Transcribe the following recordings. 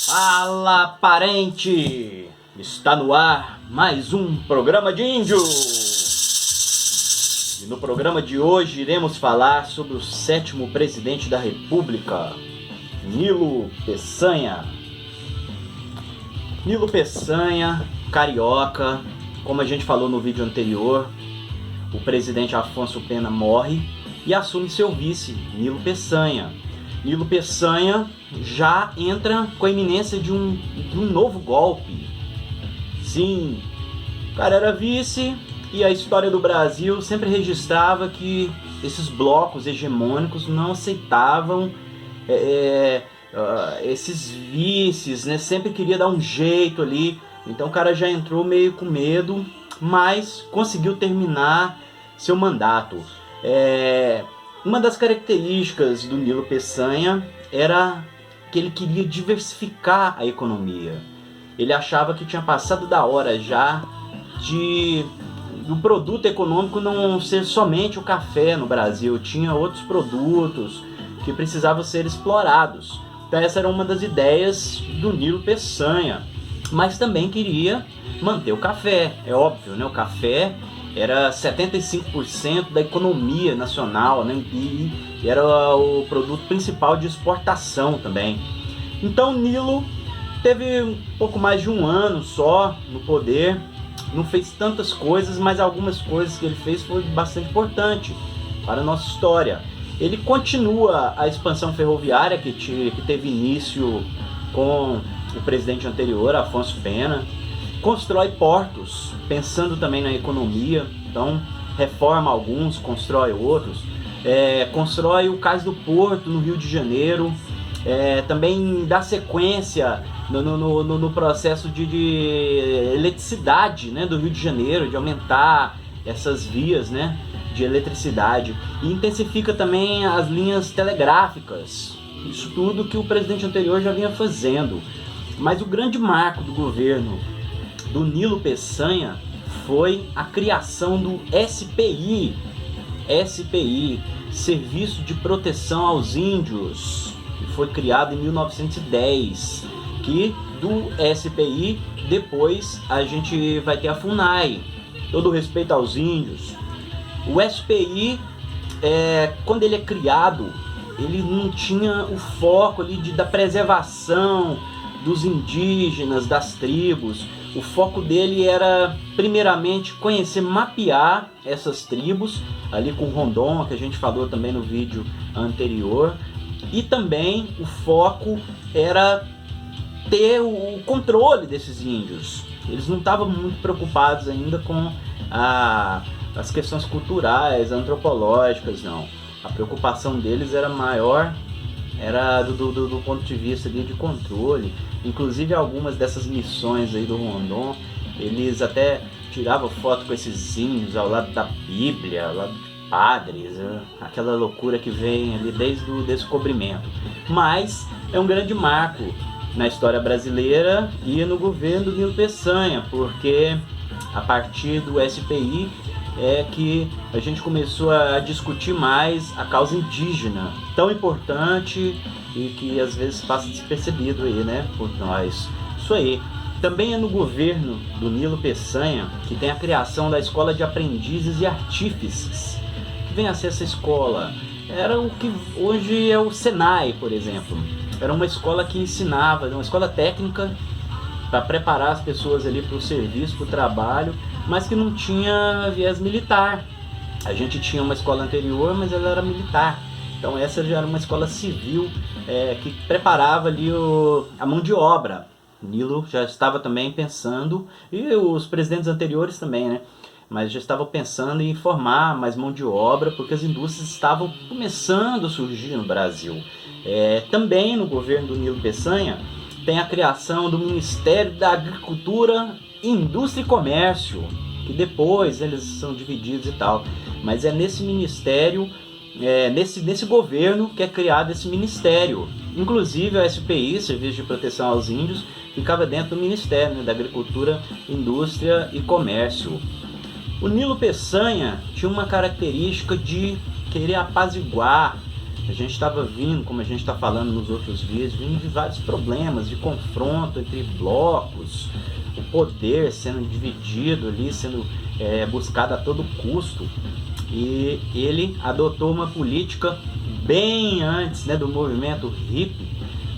Fala, parente! Está no ar mais um programa de índio! E no programa de hoje iremos falar sobre o 7º presidente da República, Nilo Peçanha. Nilo Peçanha, carioca, como a gente falou no vídeo anterior, o presidente Afonso Pena morre e assume seu vice, Nilo Peçanha. Nilo Peçanha já entra com a iminência de um novo golpe. Sim, o cara era vice e a história do Brasil sempre registrava que esses blocos hegemônicos não aceitavam esses vices, né? Sempre queria dar um jeito ali. Então o cara já entrou meio com medo, mas conseguiu terminar seu mandato. Uma das características do Nilo Peçanha era que ele queria diversificar a economia. Ele achava que tinha passado da hora já do produto econômico não ser somente o café no Brasil. Tinha outros produtos que precisavam ser explorados. Então essa era uma das ideias do Nilo Peçanha. Mas também queria manter o café, é óbvio, né? O café era 75% da economia nacional, né? E era o produto principal de exportação também. Então Nilo teve um pouco mais de um ano só no poder, não fez tantas coisas, mas algumas coisas que ele fez foi bastante importante para a nossa história. Ele continua a expansão ferroviária que teve início com o presidente anterior, Afonso Pena. Constrói portos, pensando também na economia, então reforma alguns, constrói outros. Constrói o Cais do Porto no Rio de Janeiro, também dá sequência no processo de eletricidade, né, do Rio de Janeiro, de aumentar essas vias, né, de eletricidade, e intensifica também as linhas telegráficas. Isso tudo que o presidente anterior já vinha fazendo. Mas o grande marco do governo do Nilo Peçanha foi a criação do SPI, Serviço de Proteção aos Índios, que foi criado em 1910, que do SPI depois a gente vai ter a FUNAI, todo respeito aos índios. O SPI, quando ele é criado, ele não tinha o foco ali da preservação dos indígenas, das tribos. O foco dele era, primeiramente, conhecer, mapear essas tribos, ali com Rondon, que a gente falou também no vídeo anterior. E também o foco era ter o controle desses índios. Eles não estavam muito preocupados ainda com as questões culturais, antropológicas, não. A preocupação deles era maior, era do ponto de vista ali de controle. Inclusive algumas dessas missões aí do Rondon, eles até tiravam foto com esses índios ao lado da Bíblia, ao lado de padres, aquela loucura que vem ali desde o descobrimento. Mas é um grande marco na história brasileira e no governo do Nilo Peçanha, porque a partir do SPI é que a gente começou a discutir mais a causa indígena, tão importante e que às vezes passa despercebido aí, né, por nós. Isso aí. Também é no governo do Nilo Peçanha que tem a criação da Escola de Aprendizes e Artífices. Que vem a ser essa escola? Era o que hoje é o Senai, por exemplo. Era uma escola que ensinava, uma escola técnica para preparar as pessoas ali para o serviço, para o trabalho, mas que não tinha viés militar. A gente tinha uma escola anterior, mas ela era militar. Então essa já era uma escola civil que preparava ali a mão de obra. Nilo já estava também pensando, e os presidentes anteriores também, né? Mas já estavam pensando em formar mais mão de obra, porque as indústrias estavam começando a surgir no Brasil. Também no governo do Nilo Peçanha tem a criação do Ministério da Agricultura, Indústria e Comércio, que depois eles são divididos e tal. Mas é nesse ministério, nesse governo que é criado esse ministério. Inclusive a SPI, Serviço de Proteção aos Índios, ficava dentro do Ministério, né, da Agricultura, Indústria e Comércio. O Nilo Peçanha tinha uma característica de querer apaziguar A gente estava vindo, como a gente está falando nos outros vídeos, vindo de vários problemas, de confronto entre blocos, o poder sendo dividido ali, sendo buscado a todo custo. E ele adotou uma política bem antes, né, do movimento hippie,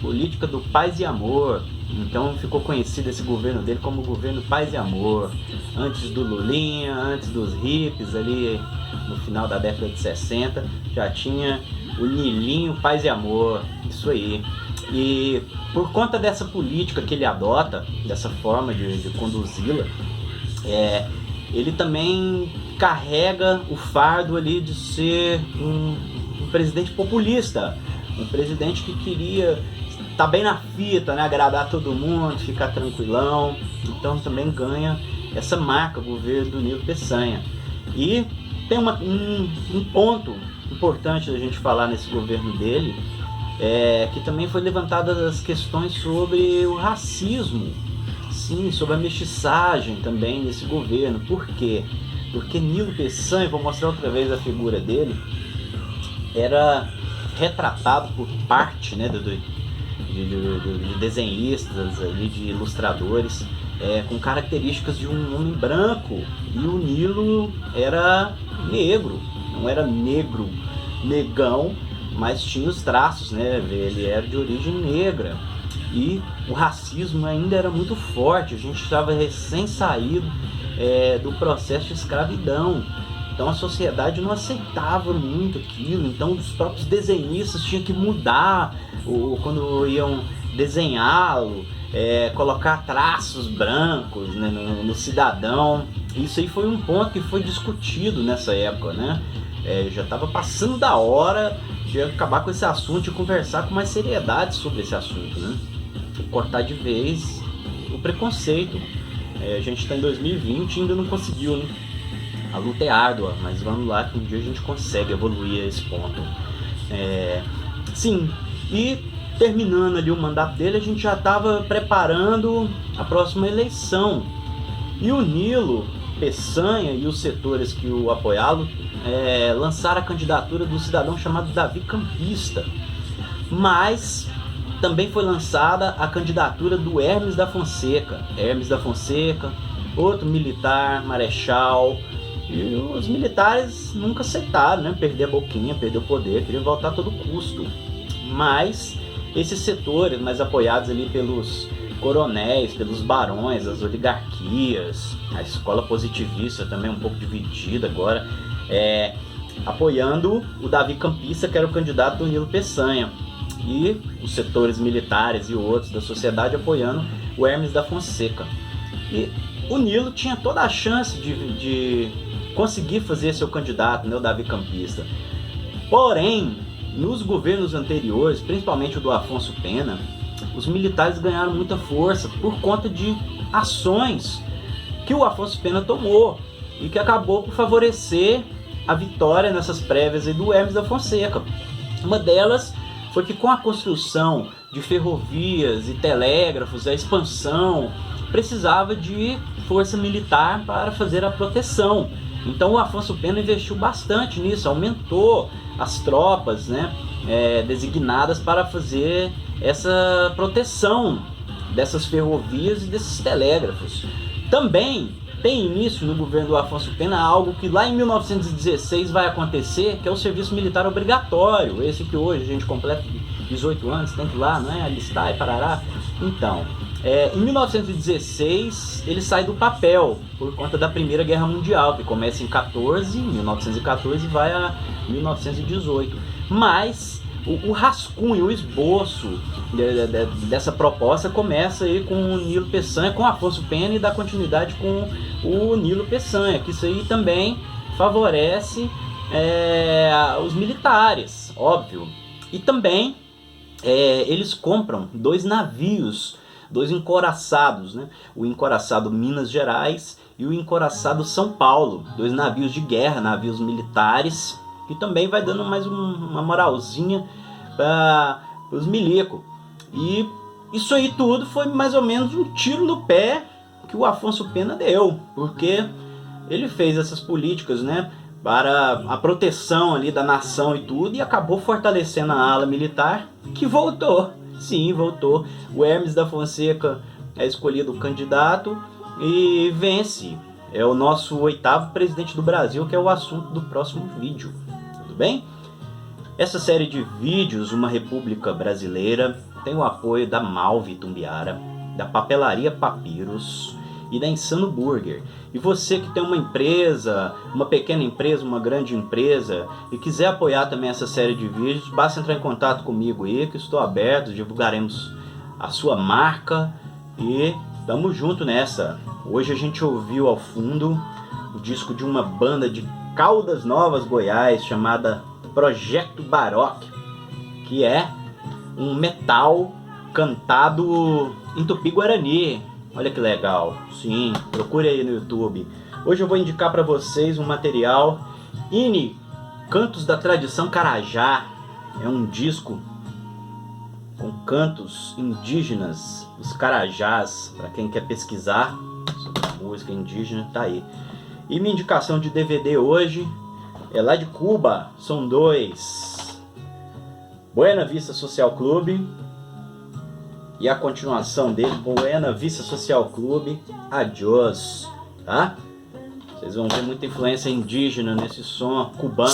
política do paz e amor. Então ficou conhecido esse governo dele como o governo paz e amor. Antes do Lulinha, antes dos hippies ali no final da década de 60, já tinha o Nilinho paz e amor, isso aí. E por conta dessa política que ele adota, dessa forma de conduzi-la, ele também carrega o fardo ali de ser um presidente populista, um presidente que queria estar bem na fita, né? Agradar todo mundo, ficar tranquilão. Então também ganha essa marca, o governo do Nilo Peçanha. E tem um ponto importante da gente falar nesse governo dele, que também foi levantadas as questões sobre o racismo, sim, sobre a mestiçagem também nesse governo. Por quê? Porque Nilo Peçanha, vou mostrar outra vez a figura dele, era retratado por parte, né, de desenhistas, ali, de ilustradores, com características de um homem branco, e o Nilo era negro, não era negro, negão, mas tinha os traços, né? Ele era de origem negra, e o racismo ainda era muito forte. A gente estava recém saído do processo de escravidão, então a sociedade não aceitava muito aquilo. Então os próprios desenhistas tinham que mudar quando iam desenhá-lo, colocar traços brancos, né, no cidadão. Isso aí foi um ponto que foi discutido nessa época, né? Já estava passando da hora de acabar com esse assunto e conversar com mais seriedade sobre esse assunto, né? Cortar de vez o preconceito. A gente está em 2020 e ainda não conseguiu, né? A luta é árdua, mas vamos lá que um dia a gente consegue evoluir a esse ponto. Sim, e terminando ali o mandato dele, a gente já estava preparando a próxima eleição. E o Nilo Peçanha e os setores que o apoiaram lançaram a candidatura do cidadão chamado Davi Campista. Mas também foi lançada a candidatura do Hermes da Fonseca. Hermes da Fonseca, outro militar, marechal. E os militares nunca aceitaram, né? Perder a boquinha, perder o poder, queriam voltar a todo custo. Mas esses setores mais apoiados ali pelos coronéis, pelos barões, as oligarquias, a escola positivista também um pouco dividida agora, apoiando o Davi Campista, que era o candidato do Nilo Peçanha, e os setores militares e outros da sociedade apoiando o Hermes da Fonseca. E o Nilo tinha toda a chance de conseguir fazer seu candidato, né, o Davi Campista. Porém, nos governos anteriores, principalmente o do Afonso Pena, os militares ganharam muita força por conta de ações que o Afonso Pena tomou e que acabou por favorecer a vitória nessas prévias aí do Hermes da Fonseca. Uma delas foi que, com a construção de ferrovias e telégrafos, a expansão, precisava de força militar para fazer a proteção. Então o Afonso Pena investiu bastante nisso, aumentou as tropas, né, designadas para fazer essa proteção dessas ferrovias e desses telégrafos. Também tem início no governo do Afonso Pena algo que lá em 1916 vai acontecer, que é o serviço militar obrigatório, esse que hoje a gente completa 18 anos, tem que ir lá, não é? Alistar e parará. Então, em 1916 ele sai do papel por conta da Primeira Guerra Mundial, que começa em 1914 e vai a 1918. Mas o rascunho, o esboço dessa proposta começa aí com o Nilo Peçanha, com Afonso Pena, e dá continuidade com o Nilo Peçanha, que isso aí também favorece os militares, óbvio. E também eles compram 2 navios, 2 encoraçados, né? O encoraçado Minas Gerais e o encoraçado São Paulo, 2 navios de guerra, navios militares, que também vai dando mais uma moralzinha para os milico. E isso aí tudo foi mais ou menos um tiro no pé que o Afonso Pena deu, porque ele fez essas políticas, né, para a proteção ali da nação e tudo, e acabou fortalecendo a ala militar, que voltou. Sim, voltou. O Hermes da Fonseca é escolhido candidato e vence. É o nosso 8º presidente do Brasil, que é o assunto do próximo vídeo. Tudo bem? Essa série de vídeos, Uma República Brasileira, tem o apoio da Malve Tumbiara, da Papelaria Papiros e da Insano Burger. E você que tem uma empresa, uma pequena empresa, uma grande empresa, e quiser apoiar também essa série de vídeos, basta entrar em contato comigo aí, que estou aberto, divulgaremos a sua marca e tamo junto nessa. Hoje a gente ouviu ao fundo o disco de uma banda de Caldas Novas, Goiás, chamada Projeto Baroque, que é um metal cantado em Tupi-Guarani. Olha que legal. Sim, procure aí no YouTube. Hoje eu vou indicar para vocês um material INI, Cantos da Tradição Carajá. É um disco com cantos indígenas, os carajás, para quem quer pesquisar sobre a música indígena, tá aí. E minha indicação de DVD hoje é lá de Cuba, são 2. Buena Vista Social Clube e a continuação dele, Buena Vista Social Clube, Adiós, tá? Vocês vão ver muita influência indígena nesse som cubano.